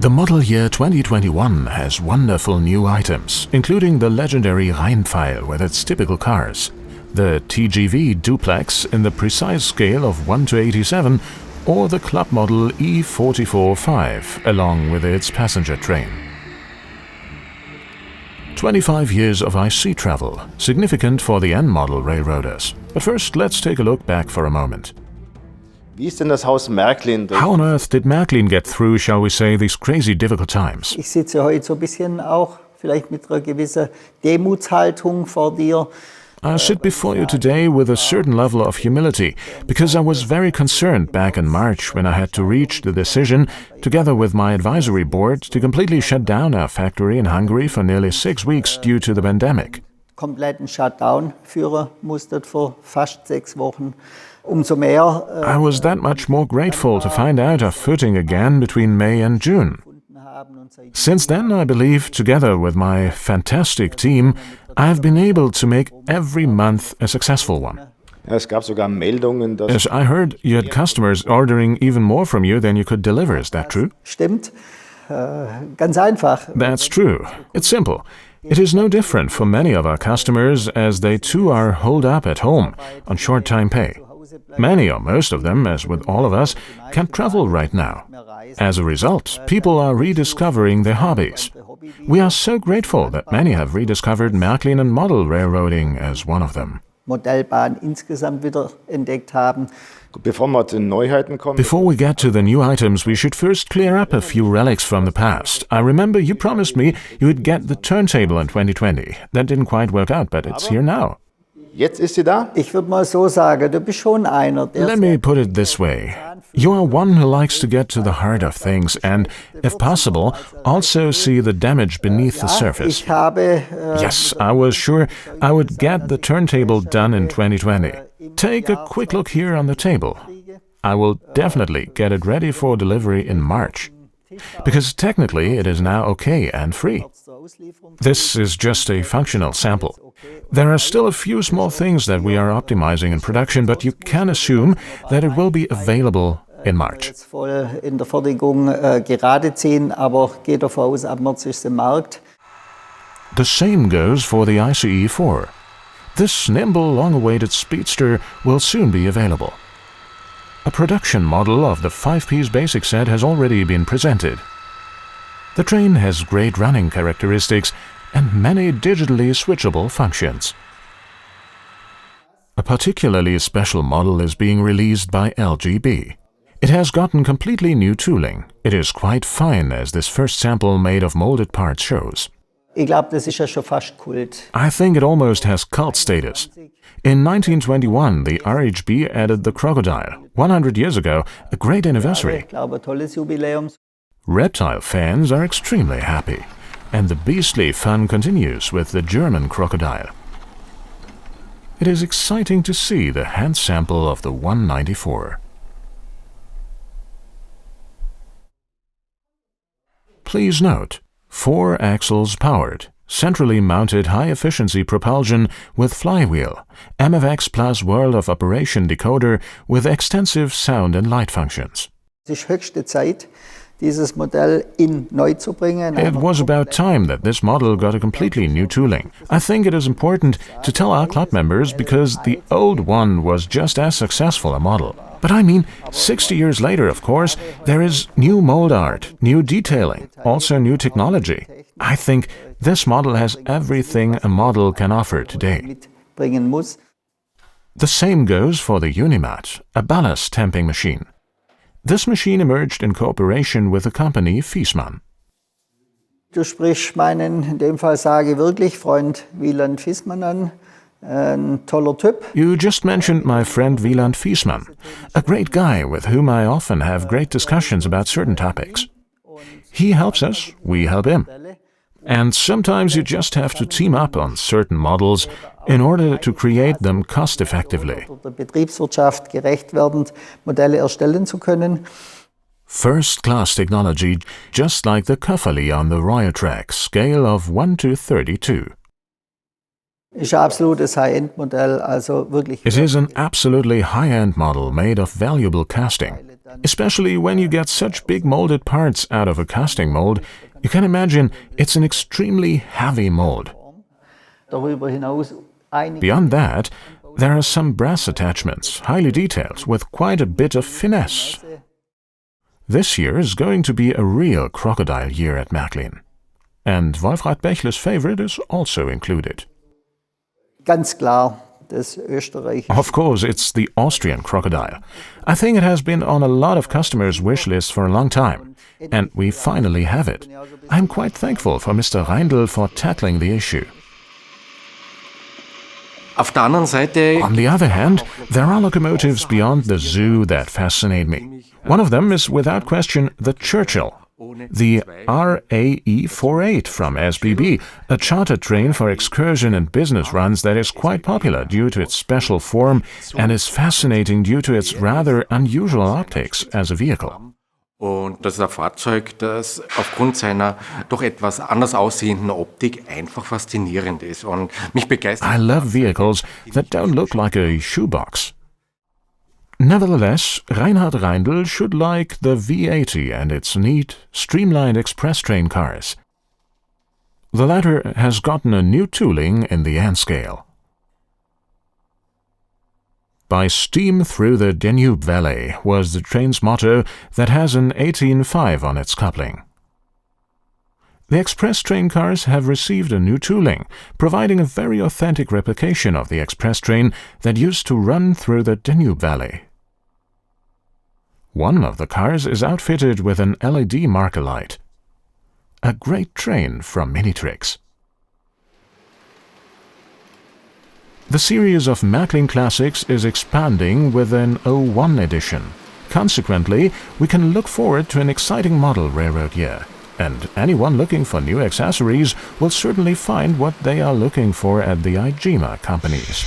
The model year 2021 has wonderful new items, including the legendary Rheinpfeil with its typical cars, the TGV duplex in the precise scale of 1:87, or the club model E44-5 along with its passenger train. 25 years of IC travel, significant for the N-model railroaders. But first, let's take a look back for a moment. Wie ist denn das Haus Märklin? How on earth did Märklin get through, shall we say, these crazy difficult times? Ich sitze heute so ein bisschen auch vielleicht mit einer gewissen Demutshaltung vor dir. I sit before you today with a certain level of humility, because I was very concerned back in March when I had to reach the decision, together with my advisory board, to completely shut down our factory in Hungary for nearly 6 weeks due to the pandemic. Kompletten Shutdown führen musstet für fast 6 Wochen. Umso mehr. I was that much more grateful to find out our footing again between May and June. Since then, I believe, together with my fantastic team, I have been able to make every month a successful one. Es gab sogar Meldungen, dass As I heard, you had customers ordering even more from you than you could deliver, is that true? Stimmt. Ganz einfach. That's true. It's simple. It is no different for many of our customers, as they too are holed up at home on short-time pay. Many or most of them, as with all of us, can't travel right now. As a result, people are rediscovering their hobbies. We are so grateful that many have rediscovered Märklin and model railroading as one of them. Modellbahn insgesamt wieder entdeckt haben. bevor wir zu Neuheiten kommen. Before we get to the new items, we should first clear up a few relics from the past. I remember you promised me you would get the turntable in 2020. That didn't quite work out, but it's here now. Jetzt ist sie da? Ich würde mal so sagen, du bist schon einer, der... Let me put it this way. You are one who likes to get to the heart of things and, if possible, also see the damage beneath the surface. Ich habe... Yes, I was sure I would get the turntable done in 2020. Take a quick look here on the table. I will definitely get it ready for delivery in March. Because technically it is now okay and free. This is just a functional sample. There are still a few small things that we are optimizing in production, but you can assume that it will be available in March. Voll in der Fertigung gerade ziehen, aber geht davon aus, ab März ist es im Markt. The same goes for the ICE4. This nimble, long-awaited speedster will soon be available. A production model of the 5-piece basic set has already been presented. The train has great running characteristics and many digitally switchable functions. A particularly special model is being released by LGB. It has gotten completely new tooling. It is quite fine, as this first sample made of molded parts shows. Ich glaube, das ist ja schon fast Kult. I think it almost has cult status. In 1921, the RHB added the crocodile. 100 years ago, a great anniversary. Ich glaube, ein tolles Jubiläum. Reptile fans are extremely happy, and the beastly fun continues with the German crocodile. It is exciting to see the hand sample of the 194. Please note, 4 axles powered, centrally mounted high-efficiency propulsion with flywheel, MFX plus world of operation decoder with extensive sound and light functions. Es ist höchste Zeit, dieses Modell neu zu bringen. It was about time that this model got a completely new tooling. I think it is important to tell our club members because the old one was just as successful a model. But I mean, 60 years later, of course, there is new mold art, new detailing, also new technology. I think this model has everything a model can offer today. Bringen muss. The same goes for the Unimat, a ballast tamping machine. This machine emerged in cooperation with the company Viessmann. Du sprichst meinen, in dem Fall sage ich wirklich, Freund Wieland Viessmann an. Ein toller Typ. You just mentioned my friend Wieland Viessmann, a great guy with whom I often have great discussions about certain topics. He helps us, we help him. And sometimes you just have to team up on certain models in order to create them cost-effectively. Der Betriebswirtschaft gerecht werdend Modelle erstellen zu können. First-class technology, just like the Köfferli on the Royal Track, scale of 1:32. Ist ein absolutes High-End-Modell, also wirklich. It is an absolutely high-end model made of valuable casting. Especially when you get such big molded parts out of a casting mold, you can imagine it's an extremely heavy mold. Darüber hinaus einige Beyond that, there are some brass attachments, highly detailed, with quite a bit of finesse. This year is going to be a real crocodile year at Märklin. And Wolfrat Bächle's favorite is also included. Ganz klar, das Österreich. Of course, it's the Austrian crocodile. I think it has been on a lot of customers' wish lists for a long time, and we finally have it. I'm quite thankful for Mr. Reindl for tackling the issue. On the other hand, there are locomotives beyond the zoo that fascinate me. One of them is without question the Churchill. The RAE 48 from SBB, a chartered train for excursion and business runs that is quite popular due to its special form and is fascinating due to its rather unusual optics as a vehicle. Und das ist ein Fahrzeug, das aufgrund seiner doch etwas anders aussehenden Optik einfach faszinierend ist und mich begeistert. I love vehicles that don't look like a shoebox. Nevertheless, Reinhard Reindl should like the V80 and its neat, streamlined express train cars. The latter has gotten a new tooling in the N scale. By steam through the Danube Valley was the train's motto that has an 18.5 on its coupling. The express train cars have received a new tooling, providing a very authentic replication of the express train that used to run through the Danube Valley. One of the cars is outfitted with an LED marker light. A great train from Minitrix. The series of Märklin classics is expanding with an 01 edition. Consequently, we can look forward to an exciting model railroad year, and anyone looking for new accessories will certainly find what they are looking for at the Igema companies.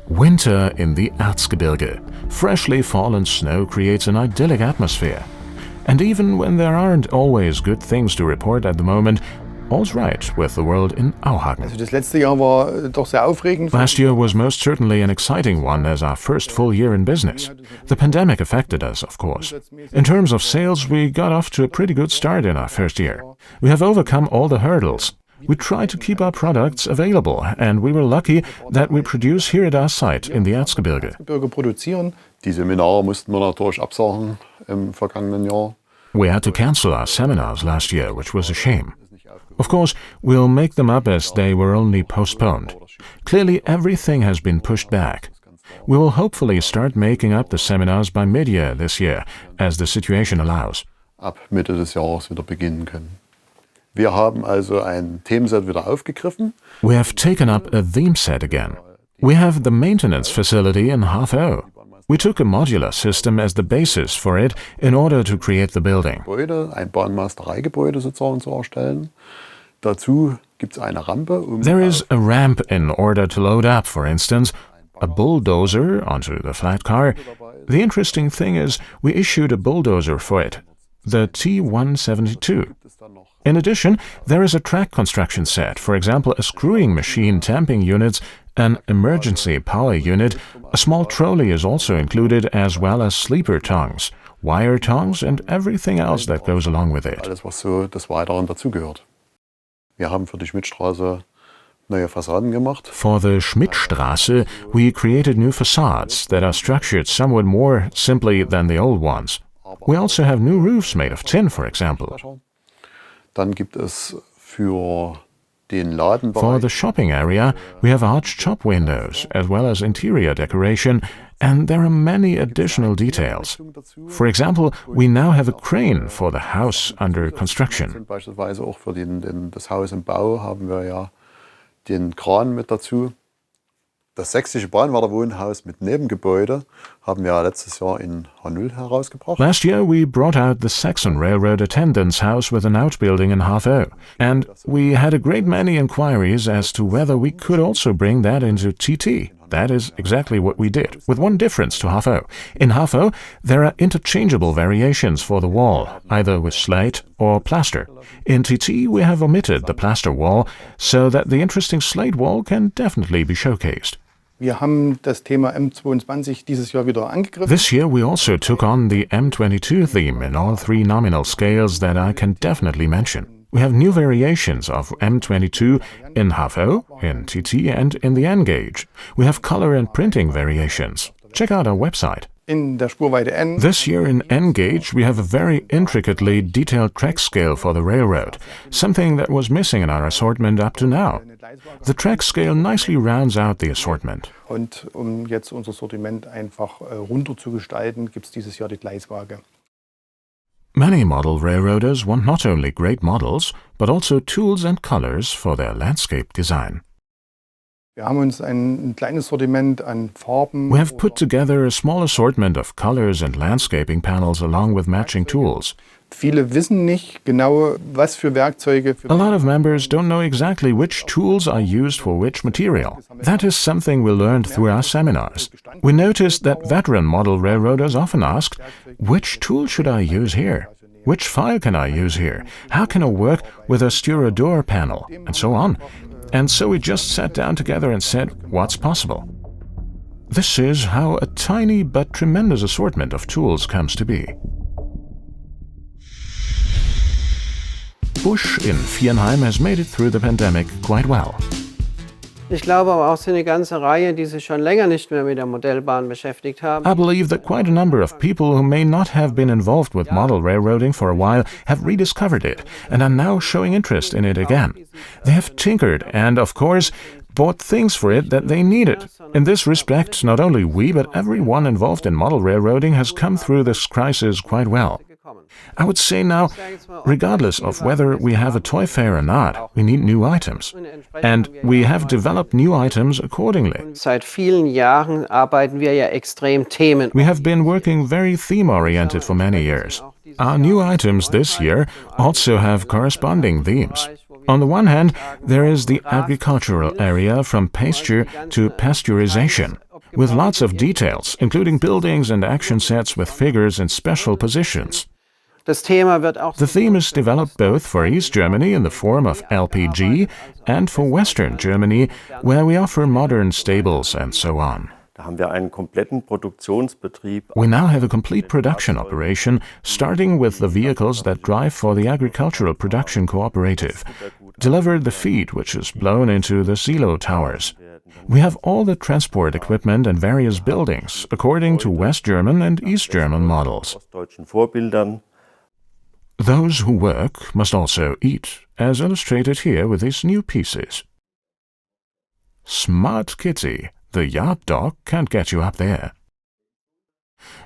Winter in the Erzgebirge. Freshly fallen snow creates an idyllic atmosphere. And even when there aren't always good things to report at the moment, all's right with the world in Auhagen. Das letzte Jahr war doch sehr aufregend. Last year was most certainly an exciting one as our first full year in business. The pandemic affected us, of course. In terms of sales, we got off to a pretty good start in our first year. We have overcome all the hurdles. We tried to keep our products available, and we were lucky that we produce here at our site in the Erzgebirge. Produzieren. Die Seminare mussten wir natürlich absagen im vergangenen Jahr. We had to cancel our seminars last year, which was a shame. Of course, we'll make them up as they were only postponed. Clearly, everything has been pushed back. We will hopefully start making up the seminars by mid-year this year, as the situation allows. Ab Mitte des Jahres wieder beginnen können. Wir haben also ein Themenset wieder aufgegriffen. We have taken up a theme set again. We have the maintenance facility in Half-O. We took a modular system as the basis for it in order to create the building. Ein Bahnmeistereigebäude sozusagen zu erstellen. Dazu gibt's eine Rampe. There is a ramp in order to load up, for instance, a bulldozer onto the flat car. The interesting thing is we issued a bulldozer for it, the T172. In addition, there is a track construction set, for example a screwing machine tamping units, an emergency power unit, a small trolley is also included, as well as sleeper tongs, wire tongs and everything else that goes along with it. Alles, was so des Weiteren dazugehört. Wir haben für die Schmidtstraße neue Fassaden gemacht. For the Schmidtstraße, we created new facades that are structured somewhat more simply than the old ones. We also have new roofs made of tin, for example. Dann gibt es für den Ladenbereich. For the shopping area, we have arched shop windows, as well as interior decoration, and there are many additional details. For example, we now have a crane for the house under construction. Beispielsweise auch für das Haus im Bau haben wir ja den Kran mit dazu. Das sächsische Bahnwärterwohnhaus mit Nebengebäude haben wir letztes Jahr in H0 herausgebracht. Last year we brought out the Saxon Railroad Attendants House with an outbuilding in Half-O, and we had a great many inquiries as to whether we could also bring that into TT. That is exactly what we did, with one difference to Half-O. In Half-O, there are interchangeable variations for the wall, either with slate or plaster. In TT, we have omitted the plaster wall, so that the interesting slate wall can definitely be showcased. Wir haben das Thema M22 dieses Jahr wieder angegriffen. This year we also took on the M22 theme in all three nominal scales that I can definitely mention. We have new variations of M22 in half-O, in TT and in the N-gauge. We have color and printing variations. Check out our website. In der Spurweite N. This year in N-gauge we have a very intricately detailed track scale for the railroad, something that was missing in our assortment up to now. The track scale nicely rounds out the assortment. Und jetzt unser Sortiment einfach runter zu gestalten, gibt es dieses Jahr die Gleiswaage. Many model railroaders want not only great models, but also tools and colors for their landscape design. Wir haben uns ein kleines Sortiment an Farben. We have put together a small assortment of colors and landscaping panels along with matching tools. Viele wissen nicht genau, was für Werkzeuge. A lot of members don't know exactly which tools are used for which material. That is something we learned through our seminars. We noticed that veteran model railroaders often asked, which tool should I use here? Which file can I use here? How can I work with a Styrodor panel? And so on. And so we just sat down together and said, what's possible? This is how a tiny but tremendous assortment of tools comes to be. Busch in Viessmann has made it through the pandemic quite well. Ich glaube aber auch, es sind eine ganze Reihe, die sich schon länger nicht mehr mit der Modellbahn beschäftigt haben. I believe that quite a number of people who may not have been involved with model railroading for a while have rediscovered it and are now showing interest in it again. They have tinkered and, of course, bought things for it that they needed. In this respect, not only we, but everyone involved in model railroading has come through this crisis quite well. I would say now, regardless of whether we have a toy fair or not, we need new items. And we have developed new items accordingly. Seit vielen Jahren arbeiten wir ja extrem Themen. We have been working very theme-oriented for many years. Our new items this year also have corresponding themes. On the one hand, there is the agricultural area from pasture to pasteurization, with lots of details, including buildings and action sets with figures in special positions. The theme is developed both for East Germany in the form of LPG and for Western Germany, where we offer modern stables and so on. We now have a complete production operation, starting with the vehicles that drive for the Agricultural Production Cooperative, delivered the feed which is blown into the silo towers. We have all the transport equipment and various buildings, according to West German and East German models. Those who work must also eat, as illustrated here with these new pieces. Smart kitty, the yard dog can't get you up there.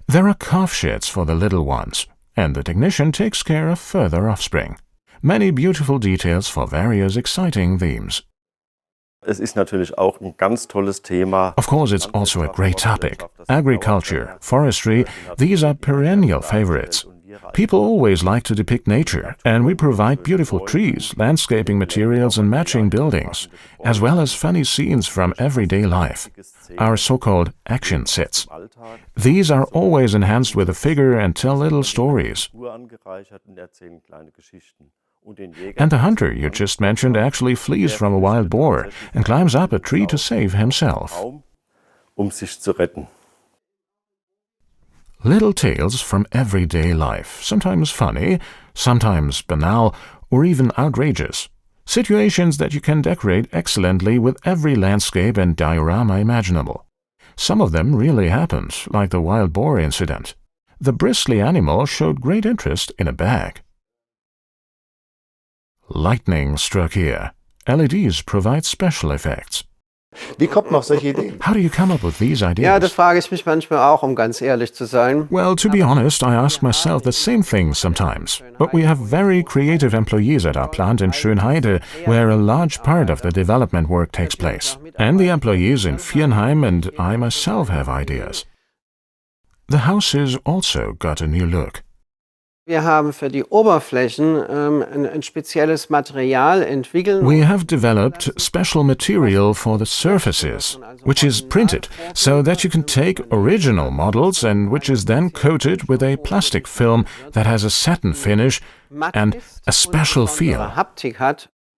There are calf sheds for the little ones, and the technician takes care of further offspring. Many beautiful details for various exciting themes. Es ist natürlich auch ein ganz tolles Thema. Of course, it's also a great topic. Agriculture, forestry, these are perennial favorites. People always like to depict nature, and we provide beautiful trees, landscaping materials and matching buildings, as well as funny scenes from everyday life, our so-called action sets. These are always enhanced with a figure and tell little stories. And the hunter you just mentioned actually flees from a wild boar and climbs up a tree to save himself. Little tales from everyday life, sometimes funny, sometimes banal, or even outrageous. Situations that you can decorate excellently with every landscape and diorama imaginable. Some of them really happened, like the wild boar incident. The bristly animal showed great interest in a bag. Lightning struck here. LEDs provide special effects. Wie kommt man auf solche Ideen? How do you come up with these ideas? Ja, das frage ich mich manchmal auch, ganz ehrlich zu sein. Well, to be honest, I ask myself the same thing sometimes. But we have very creative employees at our plant in Schönheide, where a large part of the development work takes place. And the employees in Viessmann and I myself have ideas. The houses also got a new look. Wir haben für die Oberflächen ein spezielles Material entwickelt. We have developed special material for the surfaces, which is printed, so that you can take original models and which is then coated with a plastic film that has a satin finish and a special feel.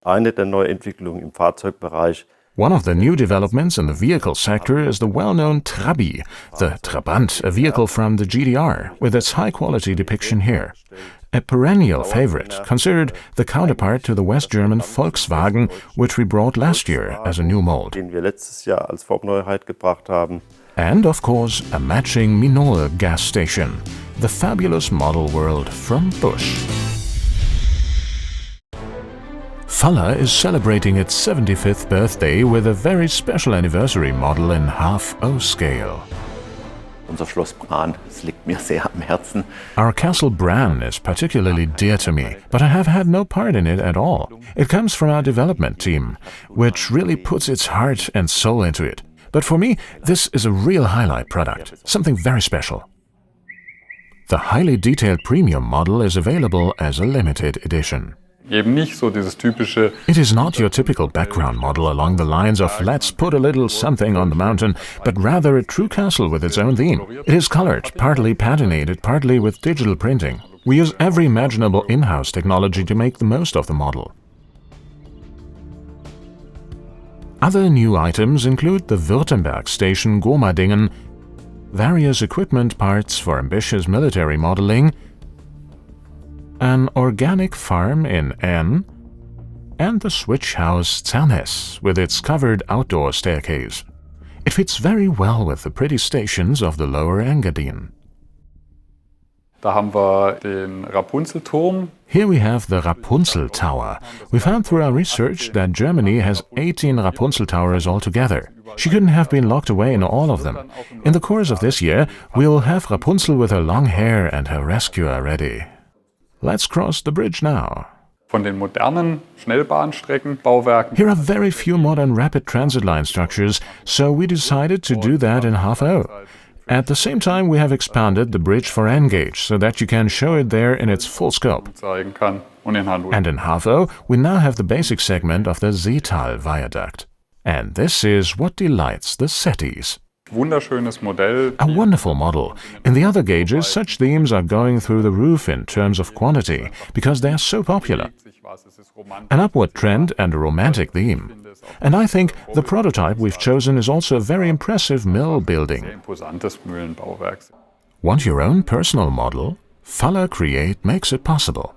Eine der Neuentwicklungen im Fahrzeugbereich One of the new developments in the vehicle sector is the well-known Trabi, the Trabant, a vehicle from the GDR, with its high-quality depiction here. A perennial favorite, considered the counterpart to the West German Volkswagen, which we brought last year as a new mold. Den wir letztes Jahr als Formneuheit gebracht haben. And, of course, a matching Minol gas station, the fabulous model world from Busch. Faller is celebrating its 75th birthday with a very special anniversary model in half-O scale. Unser Schloss Bran, es liegt mir sehr am Herzen. Our castle Bran is particularly dear to me, but I have had no part in it at all. It comes from our development team, which really puts its heart and soul into it. But for me, this is a real highlight product, something very special. The highly detailed premium model is available as a limited edition. It is not your typical background model along the lines of let's put a little something on the mountain, but rather a true castle with its own theme. It is colored, partly patinated, partly with digital printing. We use every imaginable in-house technology to make the most of the model. Other new items include the Württemberg station Gomadingen, various equipment parts for ambitious military modeling, an organic farm in N, and the switch house Zernes with its covered outdoor staircase. It fits very well with the pretty stations of the Lower Engadin. Da haben wir den Rapunzel Turm. Here we have the Rapunzel Tower. We found through our research that Germany has 18 Rapunzel Towers altogether. She couldn't have been locked away in all of them. In the course of this year, we will have Rapunzel with her long hair and her rescuer ready. Let's cross the bridge now. Von den modernen Schnellbahnstreckenbauwerken. Here are very few modern rapid transit line structures, so we decided to do that in half-O. At the same time, we have expanded the bridge for N-gauge so that you can show it there in its full scope. And in half-O, we now have the basic segment of the Seetal viaduct. And this is what delights the setties. Wunderschönes Modell. A wonderful model. In the other gauges, such themes are going through the roof in terms of quantity, because they are so popular. An upward trend and a romantic theme. And I think the prototype we've chosen is also a very impressive mill building. Want your own personal model? Faller Create makes it possible.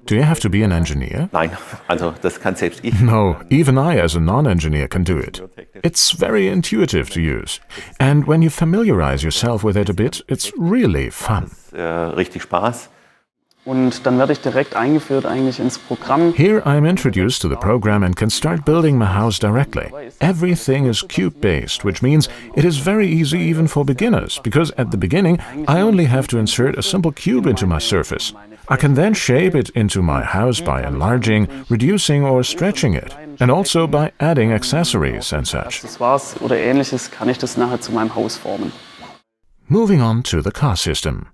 Do you have to be an engineer? Nein, also das kann selbst ich. No, even I as a non-engineer can do it. It's very intuitive to use. And when you familiarize yourself with it a bit, it's really fun. Richtig Spaß. Und dann werde ich direkt eingeführt eigentlich ins Programm. Here I'm introduced to the program and can start building my house directly. Everything is cube-based, which means it is very easy even for beginners, because at the beginning I only have to insert a simple cube into my surface. I can then shape it into my house by enlarging, reducing or stretching it, and also by adding accessories and such. Accessoires oder ähnliches kann ich das nachher zu meinem Haus formen. Moving on to the car system.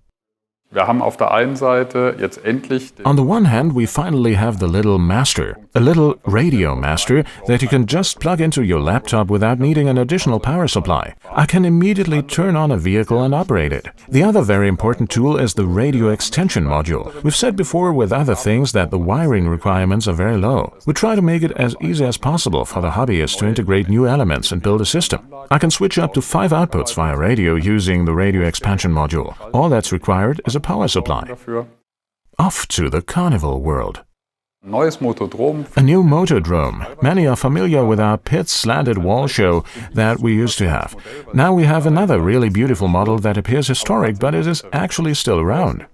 Wir haben auf der einen Seite jetzt endlich On the one hand, we finally have the little master, a little radio master that you can just plug into your laptop without needing an additional power supply. I can immediately turn on a vehicle and operate it. The other very important tool is the radio extension module. We've said before with other things that the wiring requirements are very low. We try to make it as easy as possible for the hobbyist to integrate new elements and build a system. I can switch up to 5 outputs via radio using the radio expansion module. All that's required is a power supply. Off to the carnival world. A new motordrome. Many are familiar with our pit slanted wall show that we used to have. Now we have another really beautiful model that appears historic, but it is actually still around.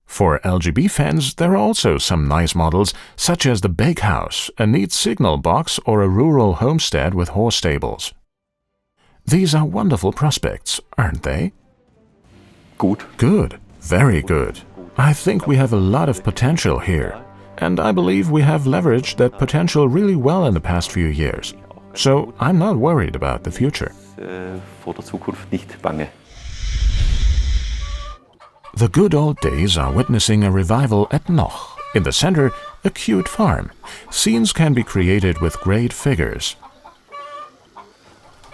For LGB fans, there are also some nice models, such as the Bake House, a neat signal box, or a rural homestead with horse stables. These are wonderful prospects, aren't they? Gut. Good. Very good. I think we have a lot of potential here. And I believe we have leveraged that potential really well in the past few years. So I'm not worried about the future. Vor der Zukunft nicht bange. The good old days are witnessing a revival at Noch. In the center, a cute farm. Scenes can be created with great figures.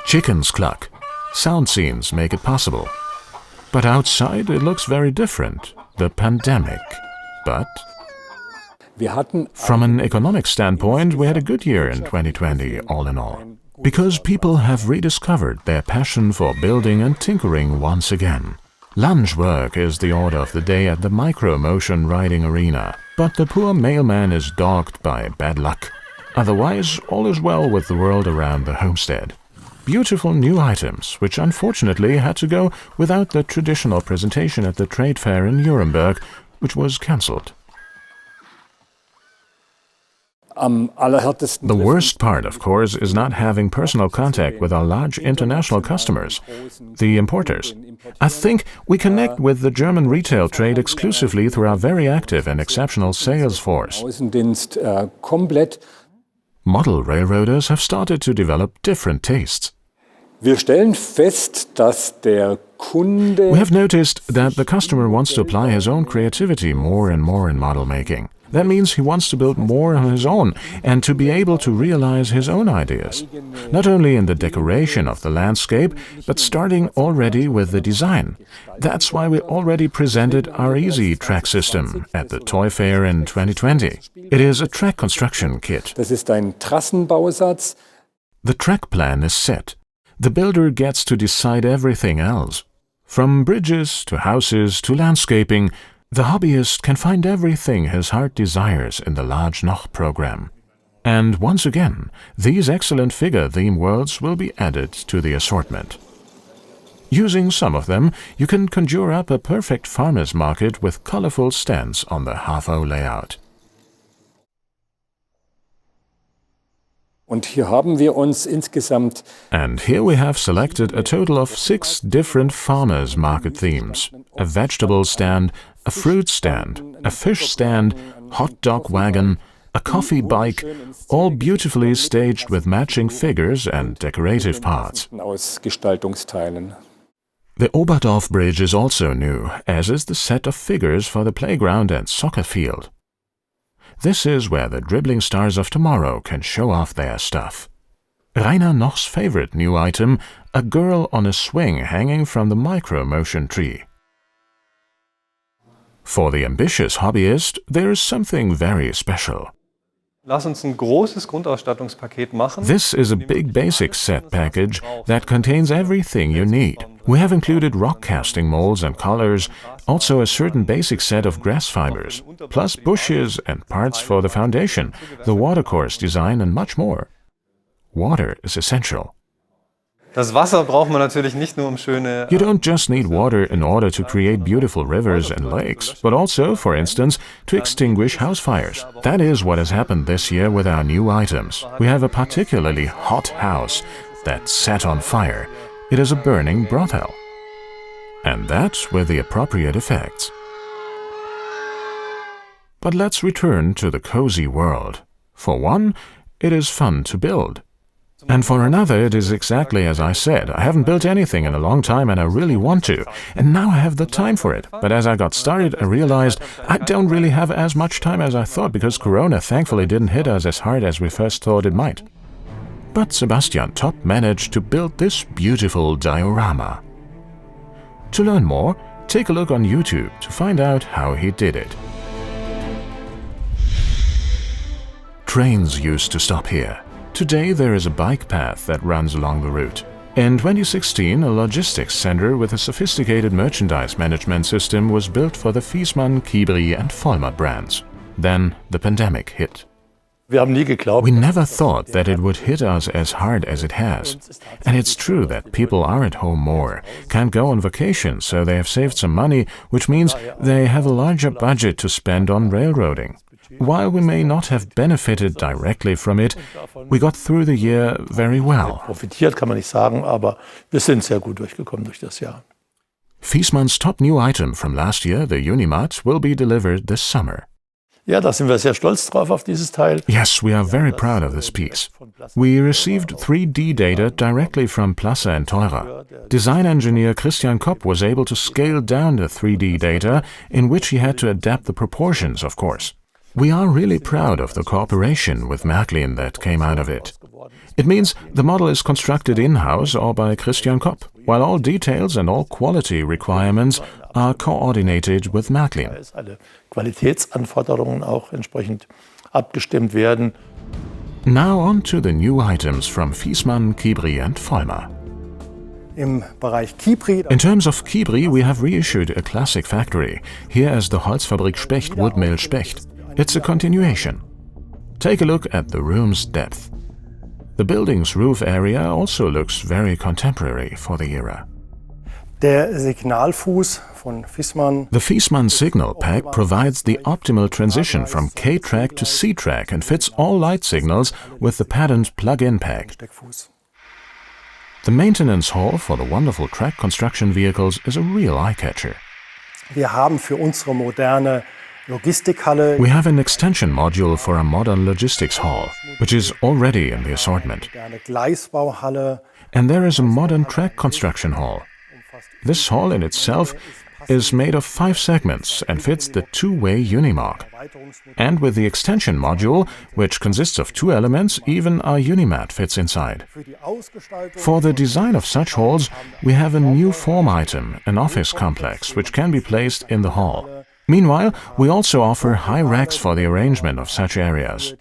Chickens cluck. Sound scenes make it possible. But outside it looks very different. The pandemic. But From an economic standpoint, we had a good year in 2020, all in all, because people have rediscovered their passion for building and tinkering once again. Lunch work is the order of the day at the micro-motion riding arena, but the poor mailman is dogged by bad luck. Otherwise, all is well with the world around the homestead. Beautiful new items, which unfortunately had to go without the traditional presentation at the trade fair in Nuremberg, which was cancelled. The worst part, of course, is not having personal contact with our large international customers, the importers. I think we connect with the German retail trade exclusively through our very active and exceptional sales force. Model railroaders have started to develop different tastes. We have noticed that the customer wants to apply his own creativity more and more in model making. That means he wants to build more on his own and to be able to realize his own ideas. Not only in the decoration of the landscape, but starting already with the design. That's why we already presented our Easy Track system at the Toy Fair in 2020. It is a track construction kit. The track plan is set. The builder gets to decide everything else. From bridges to houses to landscaping, the hobbyist can find everything his heart desires in the large Noch program. And once again, these excellent figure theme worlds will be added to the assortment. Using some of them, you can conjure up a perfect farmer's market with colorful stands on the HAFO layout. And here we have selected a total of 6 different farmers' market themes: a vegetable stand, a fruit stand, a fish stand, hot dog wagon, a coffee bike, all beautifully staged with matching figures and decorative parts. The Oberdorf Bridge is also new, as is the set of figures for the playground and soccer field. This is where the dribbling stars of tomorrow can show off their stuff. Rainer Noch's favorite new item, a girl on a swing hanging from the micro-motion tree. For the ambitious hobbyist, there is something very special. Lass uns ein großes Grundausstattungspaket machen. This is a big basic set package that contains everything you need. We have included rock casting molds and colors, also a certain basic set of grass fibers, plus bushes and parts for the foundation, the watercourse design and much more. Water is essential. Das Wasser braucht man natürlich nicht nur schöne. You don't just need water in order to create beautiful rivers and lakes, but also, for instance, to extinguish house fires. That is what has happened this year with our new items. We have a particularly hot house that set on fire. It is a burning brothel. And that with the appropriate effects. But let's return to the cozy world. For one, it is fun to build. And for another, it is exactly as I said. I haven't built anything in a long time and I really want to. And now I have the time for it. But as I got started, I realized I don't really have as much time as I thought because Corona thankfully didn't hit us as hard as we first thought it might. But Sebastian Topp managed to build this beautiful diorama. To learn more, take a look on YouTube to find out how he did it. Trains used to stop here. Today there is a bike path that runs along the route. In 2016, a logistics center with a sophisticated merchandise management system was built for the Viessmann, Kibri and Vollmer brands. Then the pandemic hit. We never thought that it would hit us as hard as it has. And it's true that people are at home more, can't go on vacation, so they have saved some money, which means they have a larger budget to spend on railroading. While we may not have benefited directly from it, we got through the year very well. Viessmann's top new item from last year, the Unimat, will be delivered this summer. Yes, we are very proud of this piece. We received 3D data directly from Plasse and Theurer. Design engineer Christian Kopp was able to scale down the 3D data, in which he had to adapt the proportions, of course. We are really proud of the cooperation with Märklin that came out of it. It means the model is constructed in-house or by Christian Kopp, while all details and all quality requirements are coordinated with Märklin. Alle Qualitätsanforderungen auch entsprechend abgestimmt werden. Now on to the new items from Viessmann, Kibri and Vollmer. Im Bereich Kibri. In terms of Kibri, we have reissued a classic factory, here as the Holzfabrik Specht Wood Mill Specht. It's a continuation. Take a look at the room's depth. The building's roof area also looks very contemporary for the era. Der Signalfuß von Viessmann. The Viessmann signal pack provides the optimal transition from K-track to C-track and fits all light signals with the patterned plug-in pack. The maintenance hall for the wonderful track construction vehicles is a real eye-catcher. Wir haben für unsere moderne Logistikhalle. We have an extension module for a modern logistics hall, which is already in the assortment. And there is a modern track construction hall. This hall in itself is made of 5 segments and fits the two-way Unimog. And with the extension module, which consists of 2 elements, even a Unimat fits inside. For the design of such halls, we have a new form item, an office complex, which can be placed in the hall. Meanwhile, we also offer high racks for the arrangement of such areas.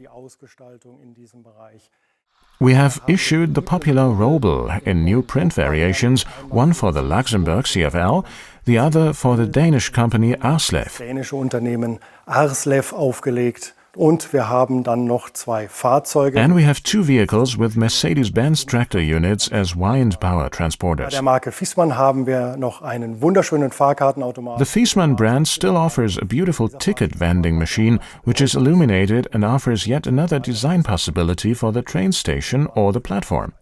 We have issued the popular Roebel in new print variations, one for the Luxembourg CFL, the other for the Danish company Arslev. Dänische Unternehmen Arslev aufgelegt. Und wir haben dann noch 2 Fahrzeuge. And we have 2 vehicles with Mercedes-Benz tractor units as wind power transporters. Bei der Marke Viessmann haben wir noch einen wunderschönen Fahrkartenautomaten. The Viessmann brand still offers a beautiful ticket vending machine which is illuminated and offers yet another design possibility for the train station or the platform.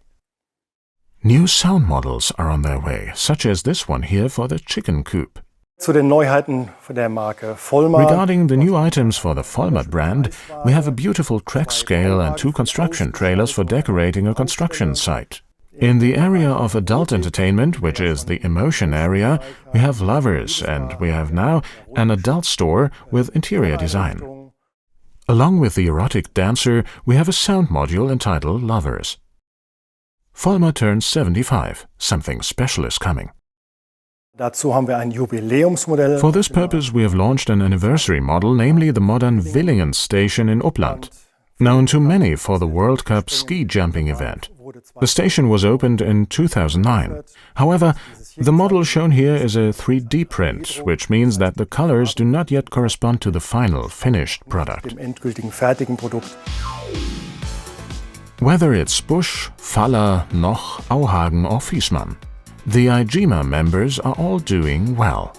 New sound models are on their way, such as this one here for the chicken coop. Zu den Neuheiten von der Marke Vollmer. Regarding the new items for the Vollmer brand, we have a beautiful track scale and 2 construction trailers for decorating a construction site. In the area of adult entertainment, which is the emotion area, we have Lovers, and we have now an adult store with interior design. Along with the erotic dancer, we have a sound module entitled Lovers. Vollmer turns 75. Something special is coming. Dazu haben wir ein Jubiläumsmodell. For this purpose, we have launched an anniversary model, namely the modern Villingen station in Uppland, known to many for the World Cup ski jumping event. The station was opened in 2009. However, the model shown here is a 3D print, which means that the colors do not yet correspond to the final, finished product. Whether it's Busch, Faller, Noch, Auhagen or Viessmann, the IGMA members are all doing well.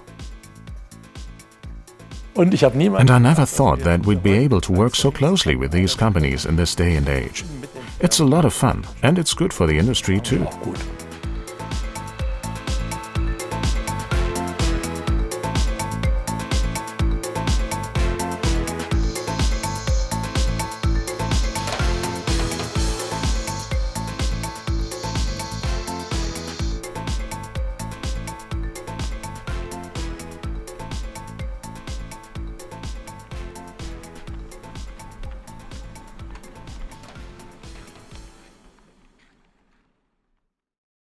And I never thought that we'd be able to work so closely with these companies in this day and age. It's a lot of fun, and it's good for the industry too.